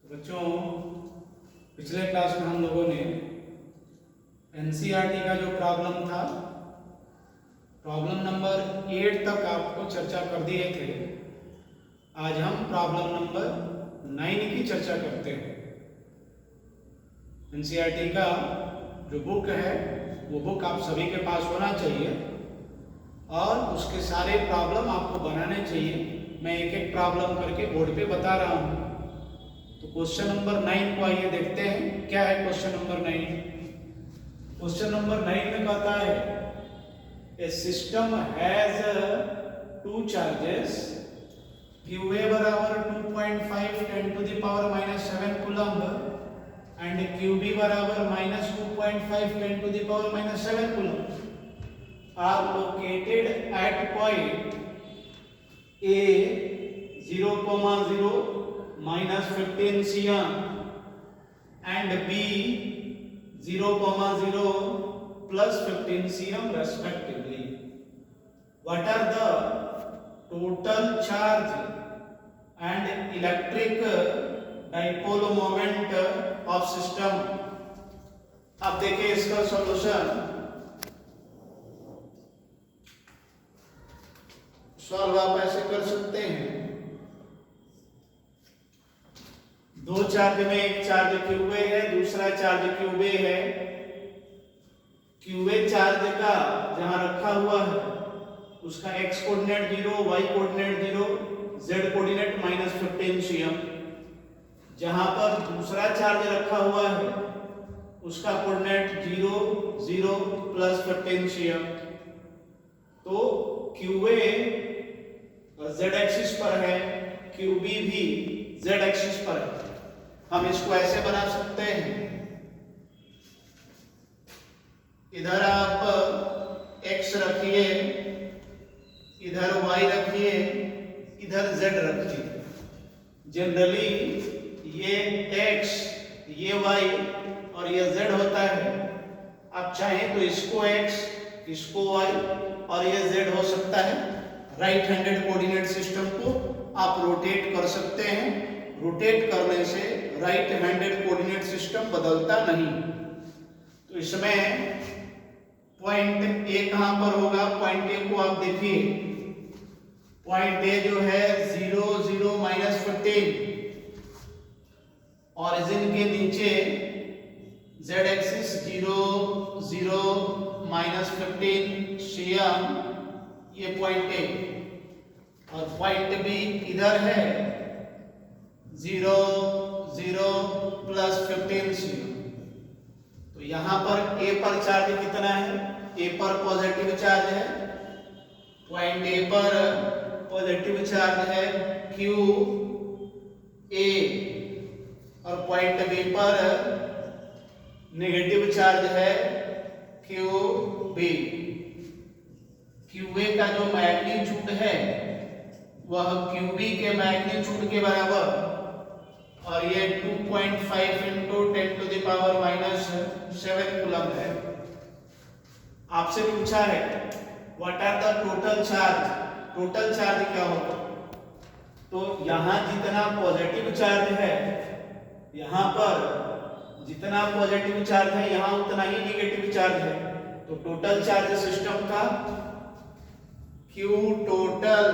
बच्चों, पिछले क्लास में हम लोगों ने एनसीईआरटी का जो प्रॉब्लम था, प्रॉब्लम नंबर 8 तक आपको चर्चा कर दिए थे। आज हम प्रॉब्लम नंबर 9 की चर्चा करते हैं। एनसीईआरटी का जो बुक है वो बुक आप सभी के पास होना चाहिए और उसके सारे प्रॉब्लम आपको बनाने चाहिए। मैं एक एक प्रॉब्लम करके बोर्ड पे बता रहा हूँ। तो क्वेश्चन नंबर 9 को आइए देखते हैं। क्या है क्वेश्चन नंबर 9? क्वेश्चन नंबर 9 में कहता है a system has two charges QA बराबर 2.5 10 to the power minus 7 coulomb and QB बराबर -2.5 10 to the power minus 7 coulomb are located at point A 0,0 -15 cm and B 0,0 plus 15 cm respectively. What are the total charge and electric dipole moment of system? अब देखिए इसका solution solve आप ऐसे कर सकते हैं। दो चार्ज में एक चार्ज QA है, दूसरा चार्ज QB है। QA चार्ज का जहां रखा हुआ है उसका x coordinate 0, y coordinate 0, z coordinate -15 cm। जहां पर दूसरा चार्ज रखा हुआ है उसका कोऑर्डिनेट 0, 0 प्लस 15 cm। तो QA z एक्सिस पर है, QB भी z एक्सिस पर है। हम इसको ऐसे बना सकते हैं, इधर आप x रखिए, इधर y रखिए, इधर z रखिए। जनरली ये x, ये y और ये z होता है। आप चाहें तो इसको x, इसको y और ये z हो सकता है। राइट हैंडेड कोऑर्डिनेट सिस्टम को आप रोटेट कर सकते हैं। रोटेट करने से राइट हैंडेड कोऑर्डिनेट सिस्टम बदलता नहीं। तो इसमें पॉइंट ए कहां पर होगा? पॉइंट ए को आप देखिए, पॉइंट ए जो है 0, 0 -15, ऑरिजिन के नीचे z एक्सिस 0, 0 -15 cm, ये पॉइंट ए। और पॉइंट बी इधर है 0, 0 प्लस 15 cm। तो यहां पर ए पर चार्ज कितना है? ए पर पॉजिटिव चार्ज है। पॉइंट ए पर पॉजिटिव चार्ज है क्यू ए और पॉइंट बी पर नेगेटिव चार्ज है क्यू बी। QA का जो मैग्नीट्यूड है वह QB के मैग्नीट्यूड के बराबर और ये 2.5 into 10 to the power minus 7 coulomb है। आपसे पूछा है what are the total charge. Total charge क्या होगा? तो यहां जितना पॉजिटिव चार्ज है, यहां पर जितना पॉजिटिव चार्ज है यहां उतना ही नेगेटिव चार्ज है। तो टोटल चार्ज सिस्टम का Q total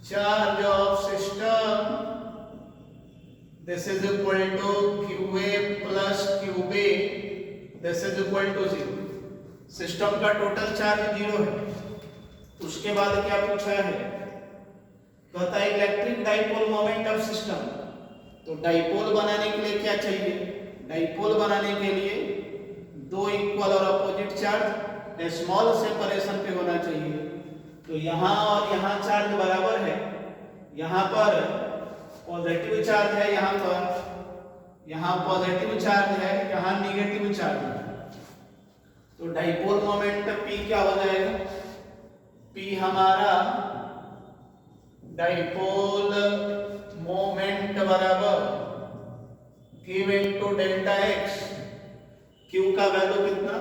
charge of system, this is equal to QA plus QB, this is equal to 0। System का टोटल चार्ज 0 है। उसके बाद क्या पूछा है? कहता है electric dipole moment of system. तो डाइपोल बनाने के लिए क्या चाहिए? डाइपोल बनाने के लिए दो इक्वल और अपोजिट चार्ज स्मॉल सेपरेशन पे होना चाहिए। तो यहाँ और यहाँ चार्ज बराबर है। यहाँ पर पॉजिटिव चार्ज है, यहाँ पॉजिटिव चार्ज है, यहाँ नेगेटिव चार्ज है। तो डाइपोल मोमेंट P क्या हो जाएगा? P हमारा डाइपोल मोमेंट बराबर Q into delta x। Q का वैल्यू कितना?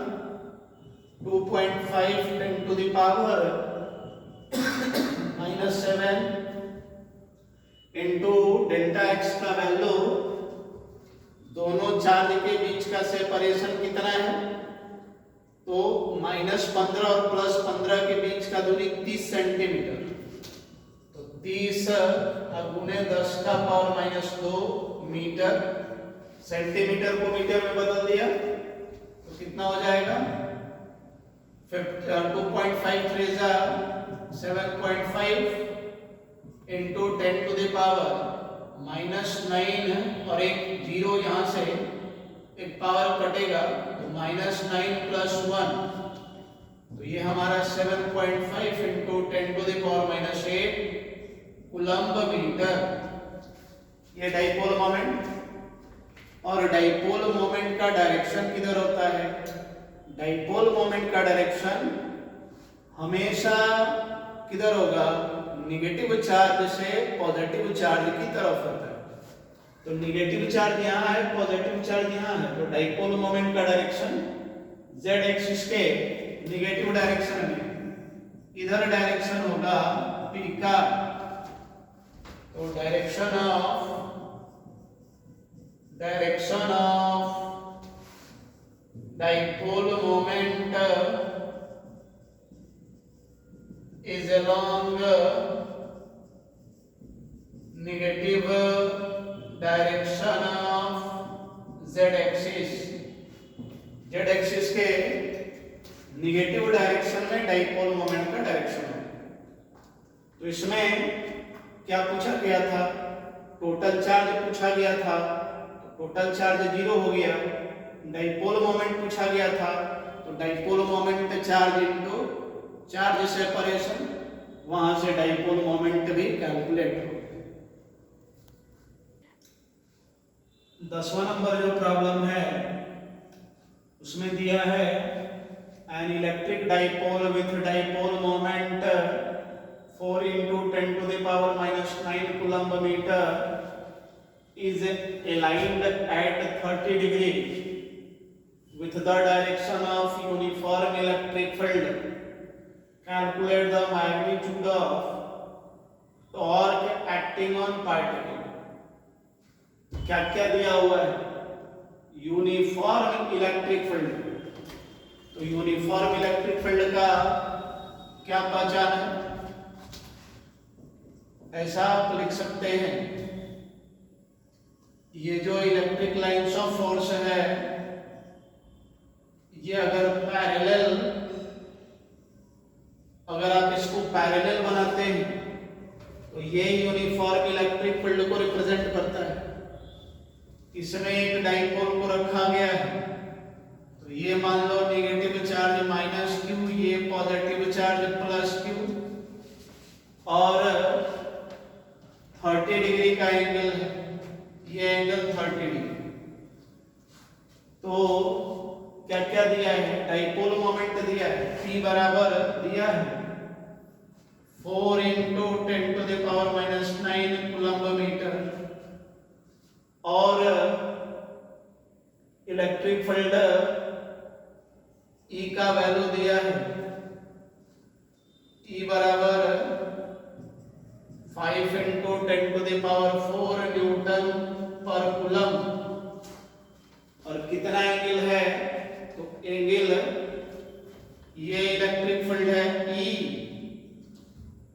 2.5 10 to the power -7 into delta x का वैल्यू, दोनों चार्ज के बीच का सेपरेशन कितना है, तो -15 और +15 के बीच का दूरी 30 सेंटीमीटर, तो 30 गुणे 10⁻²मीटर, सेंटीमीटर को मीटर में बदल दिया तो कितना हो जाएगा, 2.53 7.5 इंटू 10⁻⁻9 और एक जीरो यहाँ से एक पावर कटेगा तो -9 + 1, तो ये हमारा 7.5 इंटू 10⁻⁻8 कूलम्ब मीटर, ये डाइपोल मोमेंट। और डाइपोल मोमेंट का डायरेक्शन किधर होता है, डाइपोल मोमेंट का डायरेक्शन हमेशा किधर होगा, निगेटिव चार्ज से पॉजिटिव चार्ज की तरफ होता है, तो निगेटिव चार्ज यहाँ है, पॉजिटिव चार्ज यहाँ है, तो डाइपोल मोमेंट का डायरेक्शन z एक्सिस के निगेटिव डायरेक्शन में, इधर डायरेक्शन होगा p का, तो direction of dipole moment is along negative direction of z axis, z axis के निगेटिव डायरेक्शन में डाइपोल मोमेंट का डायरेक्शन है। तो इसमें क्या पूछा गया था, टोटल चार्ज पूछा गया था, तो टोटल चार्ज 0 हो गया, डाइपोल मोमेंट पूछा गया था, तो dipole moment charge into charge separation, वहां से डाइपोल मोमेंट भी कैलकुलेट हो। 10वां नंबर जो प्रॉब्लम है उसमें दिया है an electric dipole with dipole moment 4 into 10⁻⁻9 coulomb metre is aligned at 30 degree with the direction of uniform electric field. Calculate the magnitude of torque acting on particle. क्या क्या दिया हुआ है, यूनिफॉर्म इलेक्ट्रिक फील्ड, तो uniform electric field का क्या पहचान है, ऐसा आप लिख सकते हैं, ये जो इलेक्ट्रिक लाइंस ऑफ फोर्स है, ये अगर आप इसको पैरेलल बनाते हैं तो ये यूनिफॉर्म इलेक्ट्रिक फील्ड को रिप्रेजेंट करता है। इसमें एक डाइपोल को रखा गया है, तो ये मान लो नेगेटिव चार्ज -q, ये पॉजिटिव चार्ज +q, और 30 डिग्री का एंगल है, ये एंगल 30 डिग्री। तो क्या क्या दिया है, डाइपोल मोमेंट दिया है, p बराबर दिया है 4 into 10⁻⁻9 कूलम्ब मीटर, और इलेक्ट्रिक फील्ड E का वैल्यू दिया है, E बराबर 5 into 10⁻⁴ न्यूटन पर कूलम्ब, और कितना एंगल है, तो एंगल, ये इलेक्ट्रिक फील्ड है E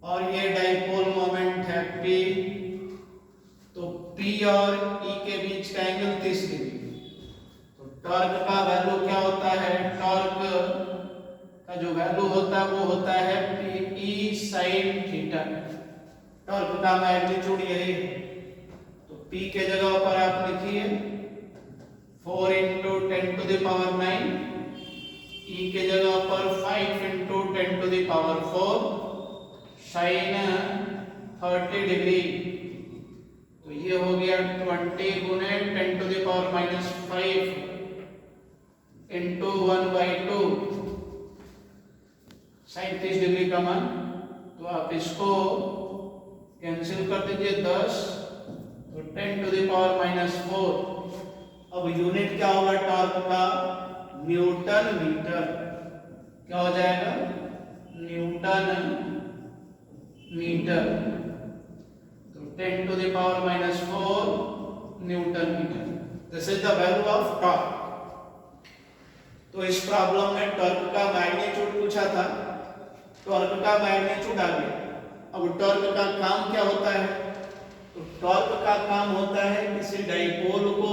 और ये डाइपोल मोमेंट है P, तो P और E के बीच का एंगल 30 डिग्री। तो टॉर्क का वैल्यू क्या होता है, टॉर्क का जो वैल्यू होता है वो होता है P sin थीटा, टॉर्क का मैग्नीट्यूड यही है। तो P के जगह पर आप लिखिए 4 into 10⁻⁹, E के जगह पर 5 into 10⁻⁴, sin 30 डिग्री, तो ये हो गया 20 गुने 10⁻⁵ इंटू 1/2, 37 डिग्री का मान। तो आप इसको कैंसिल कर दीजिए 10, तो 10⁻⁴। अब यूनिट क्या होगा टॉर्क का, न्यूटन मीटर, क्या हो जाएगा, न्यूटन मीटर, तो 10 to the power minus 4 newton metre. This is the value of torque. तो इस प्रॉब्लम में टॉर्क का मैग्नीट्यूड पूछा था, टॉर्क का मैग्नीट्यूड आ गया। अब टॉर्क का काम क्या होता है? तो टॉर्क का काम होता है किसी डाइपोल को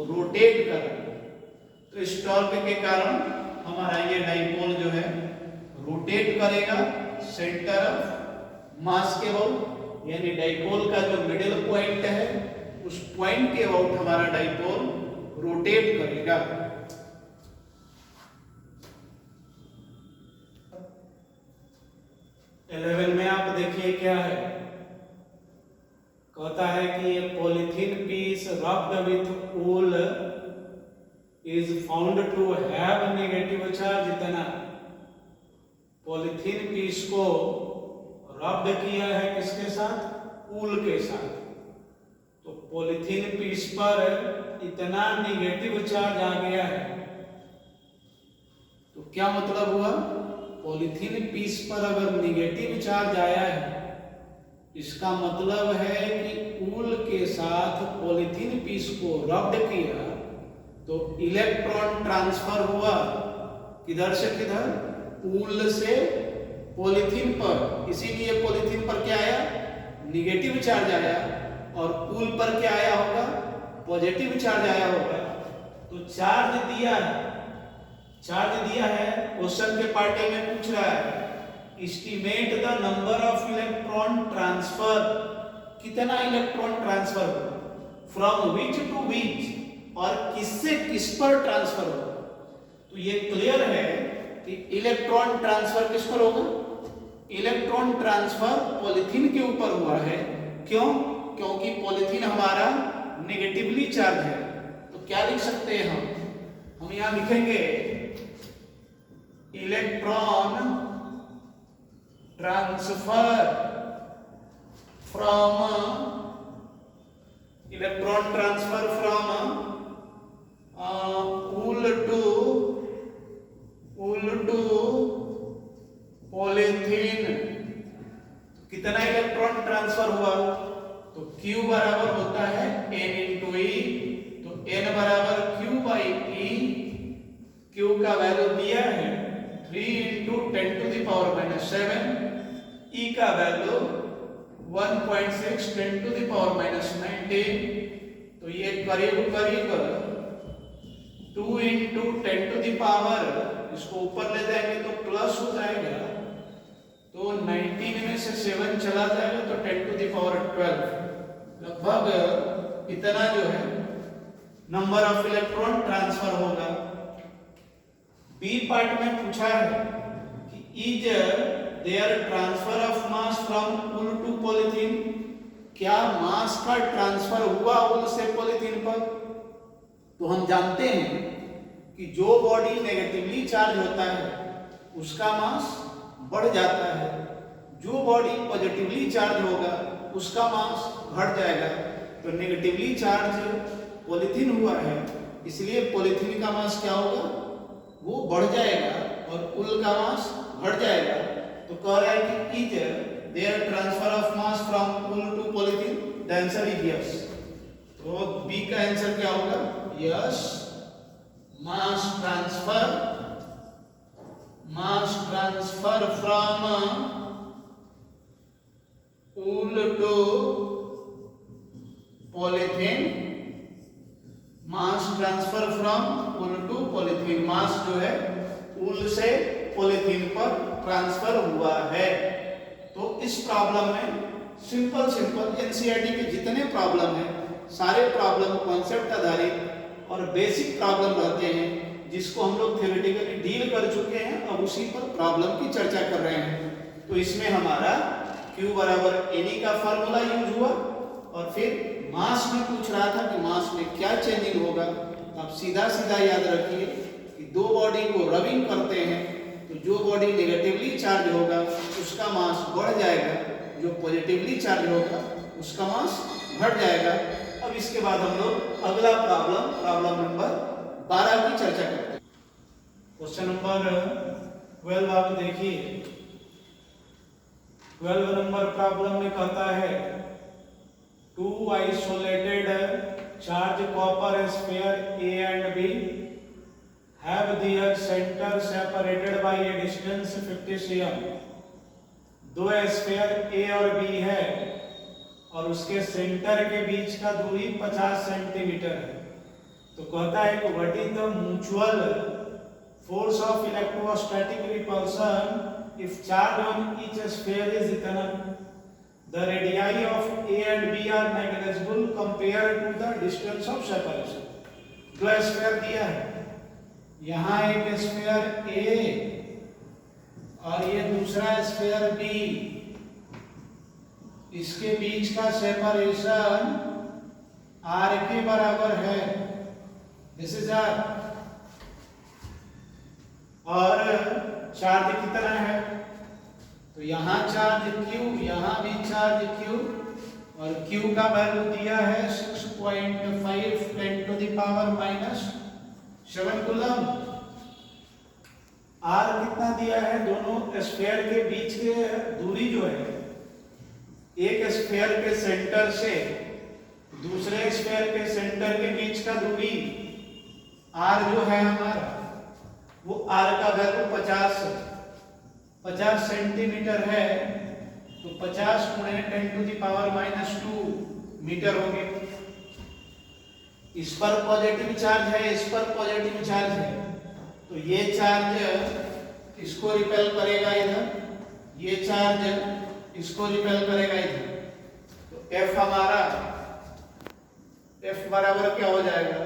रोटेट करना। तो इस टॉर्क के कारण हमारा ये डाइपोल जो है रोटेट करेगा सेंटर ऑफ मास के अबाउट, यानी डाइपोल का जो मिडिल पॉइंट है उस पॉइंट के अबाउट हमारा डाइपोल रोटेट करेगा। इलेवन में आप देखिए क्या है, कहता है कि ये polythene piece rubbed with wool is found to have negative charge। इतना पॉलीथीन पीस को रब्ड किया है किसके साथ? वूल के साथ। तो पॉलीथीन पीस पर इतना नेगेटिव चार्ज आ गया है, तो क्या मतलब हुआ? पॉलीथीन पीस पर अगर नेगेटिव चार्ज आया है, इसका मतलब है कि वूल के साथ पॉलीथीन पीस को रब्ड किया तो इलेक्ट्रॉन ट्रांसफर हुआ किधर से किधर? वूल से पॉलीथीन पर। इसीलिए पॉलीथीन पर क्या आया? नेगेटिव चार्ज आया, और वूल पर क्या आया होगा? पॉजिटिव चार्ज आया होगा। तो चार्ज दिया है, क्वेश्चन के पार्ट ए में पूछ रहा है estimate the number of electron transfer. कितना इलेक्ट्रॉन ट्रांसफर हुआ? फ्रॉम विच टू विच, और किससे किस पर ट्रांसफर होगा? तो ये क्लियर है कि इलेक्ट्रॉन ट्रांसफर किस पर होगा? इलेक्ट्रॉन ट्रांसफर पॉलीथीन के ऊपर हुआ है। क्यों? क्योंकि पॉलीथीन हमारा नेगेटिवली चार्ज है। तो क्या लिख सकते हैं हम यहां लिखेंगे electron transfer from wool to polythene. कितना इलेक्ट्रॉन ट्रांसफर हुआ? तो Q बराबर होता है N इंटू E। तो N बराबर Q बाई E। Q का वैल्यू दिया है 3 into 10 to the power minus 7। E का value 1.6 10 to the power minus 19। तो ये करीब 2 इंटू 10 टू द पावर, इसको ऊपर ले जाएंगे तो प्लस हो जाएगा, तो 19 में से 7 चला जाएगा तो 10 टू द पावर 12। लगभग इतना जो है नंबर ऑफ इलेक्ट्रॉन ट्रांसफर होगा। बी पार्ट में पूछा है कि is there transfer of mass from wool to polythene. क्या मास का ट्रांसफर हुआ वूल से पॉलीथीन पर? तो हम जानते हैं कि जो बॉडी नेगेटिवली चार्ज होता है उसका मास बढ़ जाता है, जो बॉडी पॉजिटिवली चार्ज होगा उसका मास घट जाएगा। तो नेगेटिवली चार्ज पॉलीथीन हुआ है, इसलिए पॉलीथीन का मास क्या होगा? वो बढ़ जाएगा और वूल का मास घट जाएगा। तो कह रहा है कि is there transfer of mass from wool to polythene. The answer is yes. तो बी का आंसर क्या होगा? Yes, mass transfer from wool to polythene. Mass transfer from wool to polythene, mass जो है वूल से पॉलीथीन पर ट्रांसफर हुआ है। तो इस प्रॉब्लम में सिंपल एनसीईआरटी के जितने प्रॉब्लम हैं सारे प्रॉब्लम कॉन्सेप्ट आधारित और बेसिक प्रॉब्लम रहते हैं, जिसको हम लोग थ्योरेटिकली डील कर चुके हैं, अब उसी पर प्रॉब्लम की चर्चा कर रहे हैं। तो इसमें हमारा Q बराबर Ne का फार्मूला यूज हुआ, और फिर मास में पूछ रहा था कि मास में क्या चेंजिंग होगा। आप सीधा याद रखिए कि दो बॉडी को रबिंग करते हैं तो जो बॉडी नेगेटिवली चार्ज होगा उसका मास बढ़ जाएगा, जो पॉजिटिवली चार्ज होगा उसका मास घट जाएगा। अब इसके बाद हम लोग अगला प्रॉब्लम नंबर 12 की चर्चा करते हैं। क्वेश्चन नंबर 12 आप देखिए, 12 नंबर प्रॉब्लम में कहता है two isolated charge copper sphere A and B have their centre separated by a distance 50 cm। दो स्फीयर ए और बी है और उसके सेंटर के बीच का दूरी 50 सेंटीमीटर है। तो कहता है कि what is the mutual force of electrostatic repulsion if charge on each sphere is equal, the radii of A and B are negligible compared to the distance of separation। दो sphere दिया है, यहाँ एक स्फीयर A और ये दूसरा sphere B, इसके बीच का सेपरेशन R के बराबर है, दिस इज R। और चार्ज कितना है, तो यहाँ चार्ज Q, यहाँ भी चार्ज Q, और Q का वैल्यू दिया है 6.5 10 to the power -7 coulomb. R कितना दिया है, दोनों स्फीयर के बीच के दूरी जो है, एक स्फीयर के सेंटर से दूसरे स्फीयर के सेंटर के बीच का दूरी R जो है हमारा, वो R का वैल्यू 50 सेंटीमीटर है, तो 50 × 10 to the power -2 मीटर हो गया। इस पर पॉजिटिव चार्ज है, इस पर पॉजिटिव चार्ज है, तो ये चार्ज इसको रिपेल करेगा इधर, ये चार्ज इसको रिपेल करेगा इधर। तो F हमारा, F बराबर क्या हो जाएगा,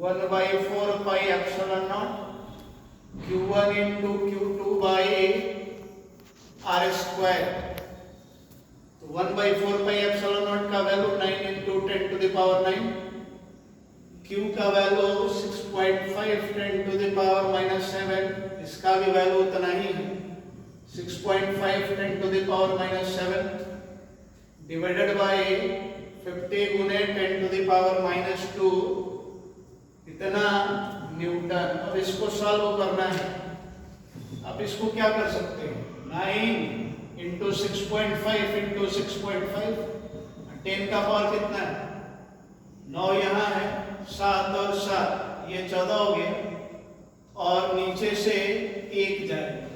1/4 pi epsilon not Q1 into Q2 by R square। तो 1/4 पाई एप्सिलॉन नॉट का value 9 into 10 to the power 9, Q का वैल्यू 6.5 10 to the power -7, इसका भी वैल्यू उतना ही है, 6.5 10 to the power -7 divided by 50 गुने 10 to the power -2, इतना Newton. अब इसको सॉल्व करना है, अब इसको क्या कर सकते हैं, 9 into 6.5 into 6.5, 10 का पावर कितना है, 9 यहाँ है, 7 और 7 ये 14 हो गया, और नीचे से 1 जाएगा,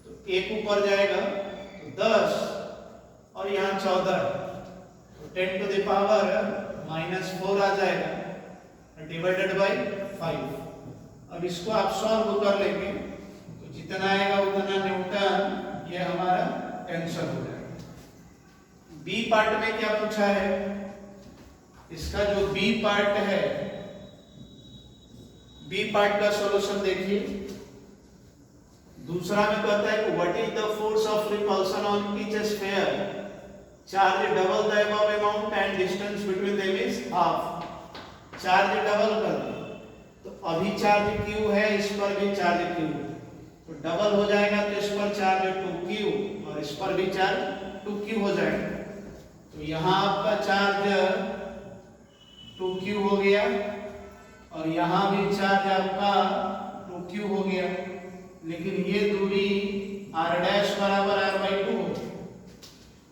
तो 1 ऊपर जाएगा तो 10, और यहाँ 14, तो 10 to the power -4 आ जाएगा डिवाइडेड बाय 5। अब इसको आप सॉल्व कर लेंगे तो जितना आएगा उतना न्यूटन, ये हमारा आंसर हो जाएगा। बी पार्ट में क्या पूछा है, इसका जो बी पार्ट है, बी पार्ट का सॉल्यूशन देखिए। दूसरा में कहता है कि what is the force of repulsion on each sphere, charge double the above amount and distance between them is half. Charge double कर दो, तो अभी चार्ज Q है, इस पर भी चार्ज Q है, तो डबल हो जाएगा, तो इस पर चार्ज 2Q और इस पर भी चार्ज 2Q हो जाएगा। तो यहाँ आपका चार्ज 2Q हो गया, और यहाँ भी चार्ज आपका 2Q हो गया, लेकिन ये दूरी R' बराबर R/2 हो,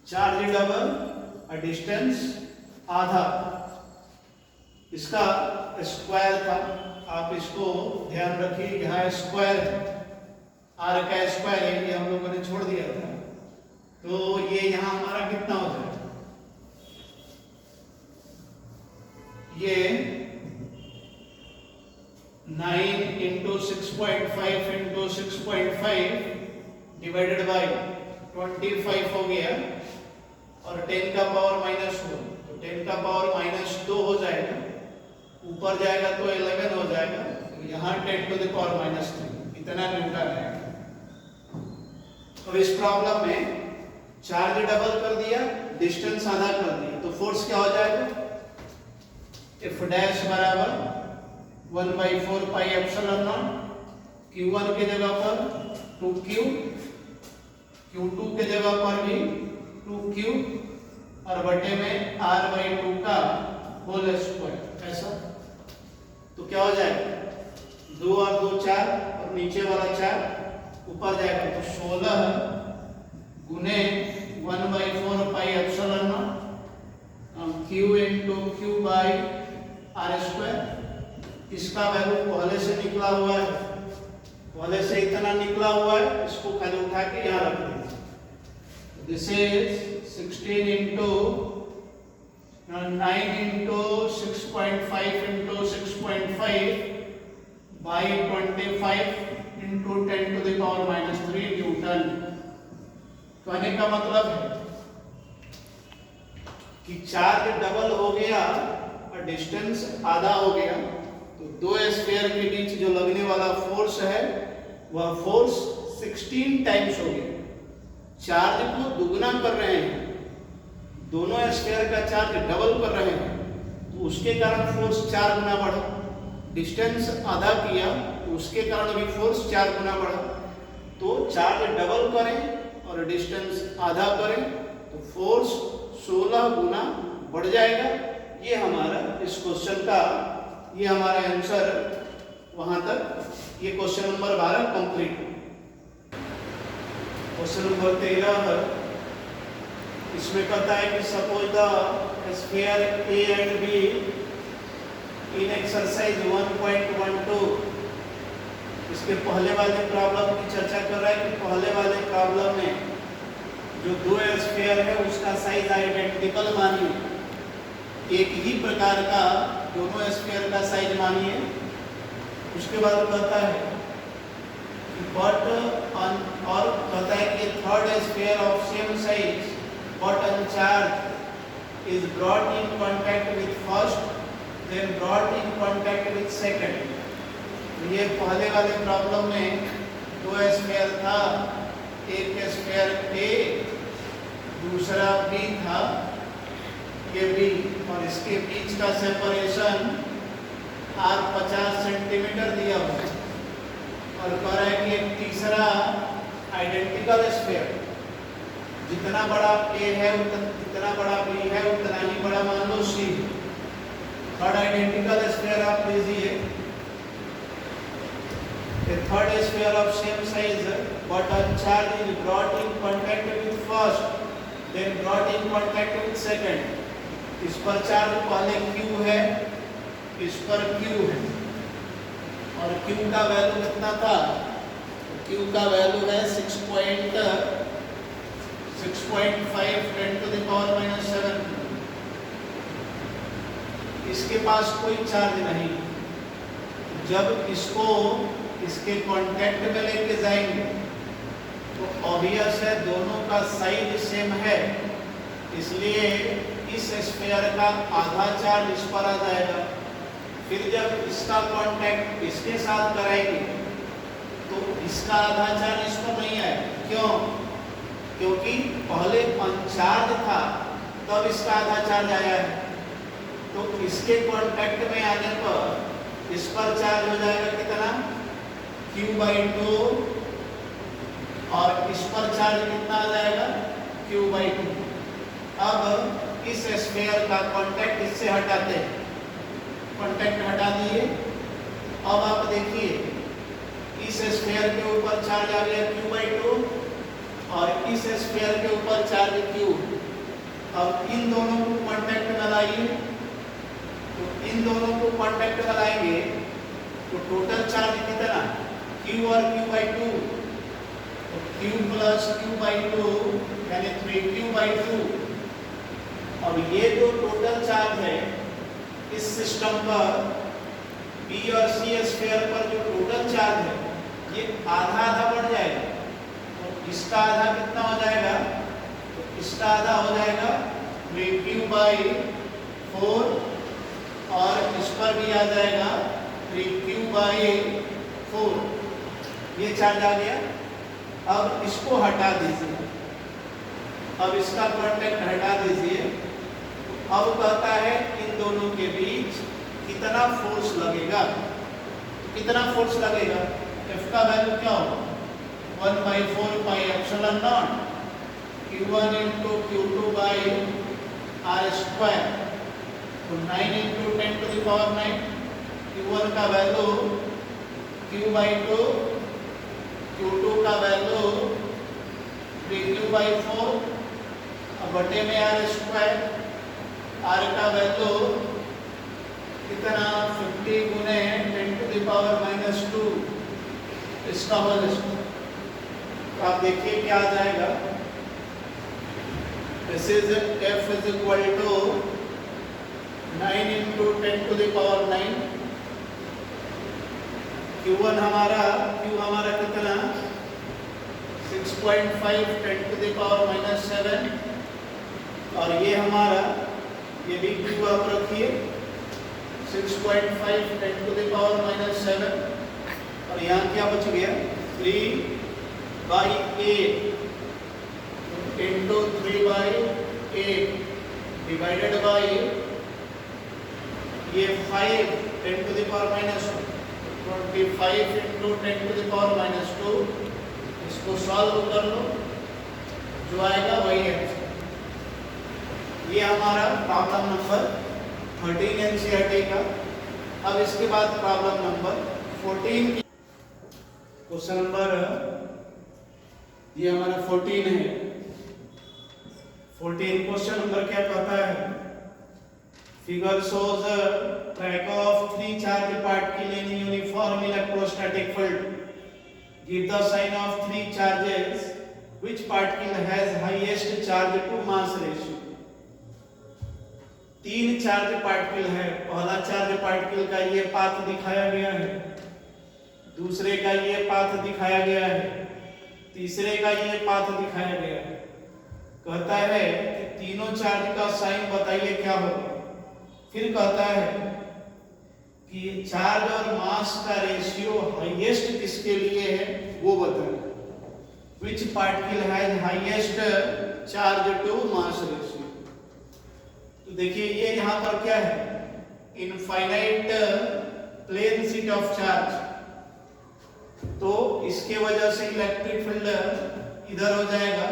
चार्ज डबल और डिस्टेंस आधा, इसका स्क्वायर था। आप इसको ध्यान रखिए, यहाँ स्क्वायर है, R का स्क्वायर है, ये हम लोगों ने छोड़ दिया था, तो ये यहाँ हमारा कितना हो जाएगा, ये 9 into 6.5 into 6.5 डिवाइडेड बाय 25 हो गया, और 10 का पावर -1, तो 10 का पावर -2 हो जाएगा, ऊपर जाएगा तो 11 हो जाएगा, तो यहाँ 10 to the power -3, इतना न्यूटन है। अब इस प्रॉब्लम में चार्ज डबल कर दिया, डिस्टेंस आधा कर दिया, तो फोर्स क्या हो जाएगा, F डैश बराबर 1/4 पाई एप्सिलॉन नॉट, Q1 के जगह पर 2Q, Q2 के जगह पर भी 2Q, और बटे में R/2 का होल स्क्वायर, ऐसा। तो क्या हो जाएगा, 2 और 2 4, और नीचे वाला 4 ऊपर जाएगा, तो 16 गुने इसका वैल्यू पहले से निकला हुआ है, पहले से इतना निकला हुआ है, इसको खाली उठा के यहाँ रख दीजिए। This is 16 into 9 into 6.5 into 6.5 by 25 into 10 to the power -3 newton. कहने का मतलब है कि चार्ज डबल हो गया और डिस्टेंस आधा हो गया, तो दो स्फीयर के बीच जो लगने वाला फोर्स है वह फोर्स 16 टाइम्स हो गया। चार्ज को दुगना कर रहे हैं, दोनों स्फीयर का चार्ज डबल कर रहे हैं, तो उसके कारण फोर्स 4 गुना बढ़ा। डिस्टेंस आधा किया तो उसके कारण भी फोर्स 4 गुना बढ़ा। तो चार्ज डबल करें और डिस्टेंस आधा करें तो फोर्स 16 गुना बढ़ जाएगा। ये हमारा इस क्वेश्चन का ये हमारा आंसर वहां तक। ये question number 12 complete. Question number 13 इसमें कहता है कि suppose the sphere A and be in exercise 1.12। इसके पहले वाले प्रॉब्लम की चर्चा कर रहा है कि पहले वाले प्रॉब्लम में जो दो स्फीयर है उसका साइज आइडेंटिकल मानिए, एक ही प्रकार का दोनों स्फीयर का साइज मानिए। उसके बाद कहता है कि बट और कहता है कि third sphere of same size but uncharge is brought in contact with first then brought in contact with second. ये पहले वाले प्रॉब्लम में दो स्फीयर था, एक स्फीयर ए दूसरा बी था, ये बी, और इसके बीच का सेपरेशन r 50 सेंटीमीटर दिया हुआ है और कह रहा है कि एक तीसरा आइडेंटिकल स्फीयर जितना बड़ा a है जितना बड़ा b है उतना ही बड़ा मान लो c। थर्ड आइडेंटिकल स्फीयर आप लीजिए, a third sphere of same size but uncharged is brought in contact with first then brought in contact with second। इस पर चार्ज पहले Q है, इस पर Q है, और Q का वैल्यू कितना था? Q का वैल्यू है 6.5 10 to the power -7। इसके पास कोई चार्ज नहीं। जब इसको इसके कांटेक्ट में लेके जाएंगे तो ऑब्वियस है दोनों का साइज सेम है, इसलिए इस स्फीयर का आधा चार्ज इस पर आ जाएगा। फिर जब इसका कांटेक्ट इसके साथ कराएंगे तो इसका आधा चार्ज इस पर नहीं आएगा। क्यों? क्योंकि पहले अनचार्ज था तब इसका आधा चार्ज आया है, तो इसके कांटेक्ट में आने पर इस पर चार्ज हो जाएगा कितना? Q/2, और इस पर चार्ज कितना आ जाएगा? Q/2। अब इस स्फीयर का कांटेक्ट इससे हटाते हैं, कांटेक्ट हटा दिए। अब आप देखिए इस स्फीयर के ऊपर चार्ज आ गया Q/2 और इस स्फीयर के ऊपर चार्ज Q। अब इन दोनों को कांटेक्ट में लाइए, तो इन दोनों को कांटेक्ट में लाएंगे तो टोटल चार्ज कितना? Q और Q/2, तो Q प्लस Q/2 यानी 3Q/2। अब ये जो टोटल चार्ज है इस सिस्टम पर B और C स्फीयर पर जो टोटल चार्ज है ये आधा आधा बढ़ जाएगा। और इसका आधा कितना हो जाएगा? तो इसका आधा हो जाएगा 3Q/4 और इस पर भी आ जाएगा 3Q/4। ये चार्ज आ गया। अब इसको हटा दीजिए, अब इसका कांटेक्ट हटा दीजिए। अब कहता है इन दोनों के बीच कितना फोर्स लगेगा। कितना फोर्स लगेगा? F का वैल्यू क्या होगा? 1/4 pi epsilon not Q1 into Q2 by R square। तो 9 into 10 to the power 9। Q1 का वैल्यू Q/2, Q2 का वैल्यू 3Q/4 और बटे में R स्क्वायर। R का वैल्यू कितना 50 गुने 10 टू द पावर माइनस 2 इसका होल स्क्वायर। तो आप देखिए क्या आ जाएगा, this is f is equal to 9 into 10 to the power 9। Q1 हमारा कितना 6.5 10 टू द पावर माइनस 7, और ये हमारा ये भी Q आप रखिए 6.5 10 टू द पावर माइनस 7, और यहाँ क्या बच गया 3/8 इंटू 3/8 डिवाइडेड बाई ये 5 10 to the power minus 25 into 10 to the power minus 2। इसको सॉल्व कर लो, जो आएगा वही आंसर। ये हमारा प्रॉब्लम नंबर 13 एनसीईआरटी का। अब इसके बाद प्रॉब्लम नंबर 14 की क्वेश्चन नंबर ये हमारा 14 है। 14 क्वेश्चन नंबर क्या कहता है, figure shows track of 3 charge particle in uniform electrostatic field, give the sign of 3 charges, which particle has highest charge to mass ratio. 3 charge particle है, पहला charge particle का ये पाथ दिखाया गया है, दूसरे का ये पाथ दिखाया गया है, तीसरे का ये पाथ दिखाया गया है। कहता है कि तीनों चार्ज का साइन बताइए क्या होगा। फिर कहता है कि चार्ज और मास का रेशियो हाईएस्ट किसके लिए है वो बताइए, which particle has highest charge to mass ratio. तो देखिए ये यहाँ पर क्या है, infinite plane sheet of charge, तो इसके वजह से इलेक्ट्रिक फील्ड इधर हो जाएगा।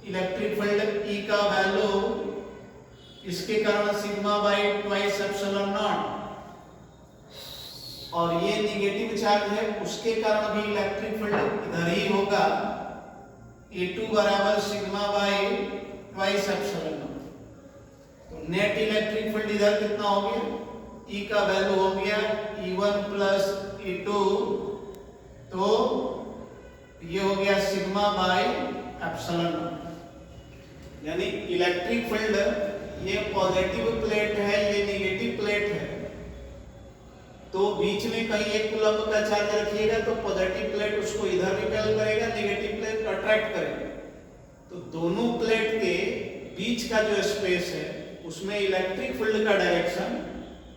इलेक्ट्रिक फील्ड E का वैल्यू इसके कारण sigma by twice epsilon naught, और ये नेगेटिव चार्ज है उसके कारण भी इलेक्ट्रिक फील्ड इधर ही होगा, E2 बराबर sigma by twice epsilon not. तो नेट इलेक्ट्रिक फील्ड इधर कितना हो गया, E का वैल्यू हो गया E1 प्लस E2, तो ये हो गया सिग्मा बाई एप्सिलॉन नॉट। यानी इलेक्ट्रिक फील्ड ये पॉजिटिव प्लेट है, ये नेगेटिव प्लेट है, तो बीच में कहीं एक कूलम्ब का चार्ज रखिएगा तो पॉजिटिव प्लेट उसको इधर रिपेल करेगा, नेगेटिव प्लेट अट्रैक्ट करेगा। तो दोनों प्लेट के बीच का जो स्पेस है उसमें इलेक्ट्रिक फील्ड का डायरेक्शन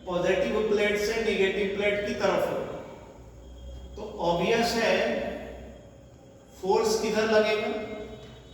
पॉजिटिव प्लेट से नेगेटिव प्लेट की तरफ होगा। तो ऑब्वियस है फोर्स किधर लगेगा,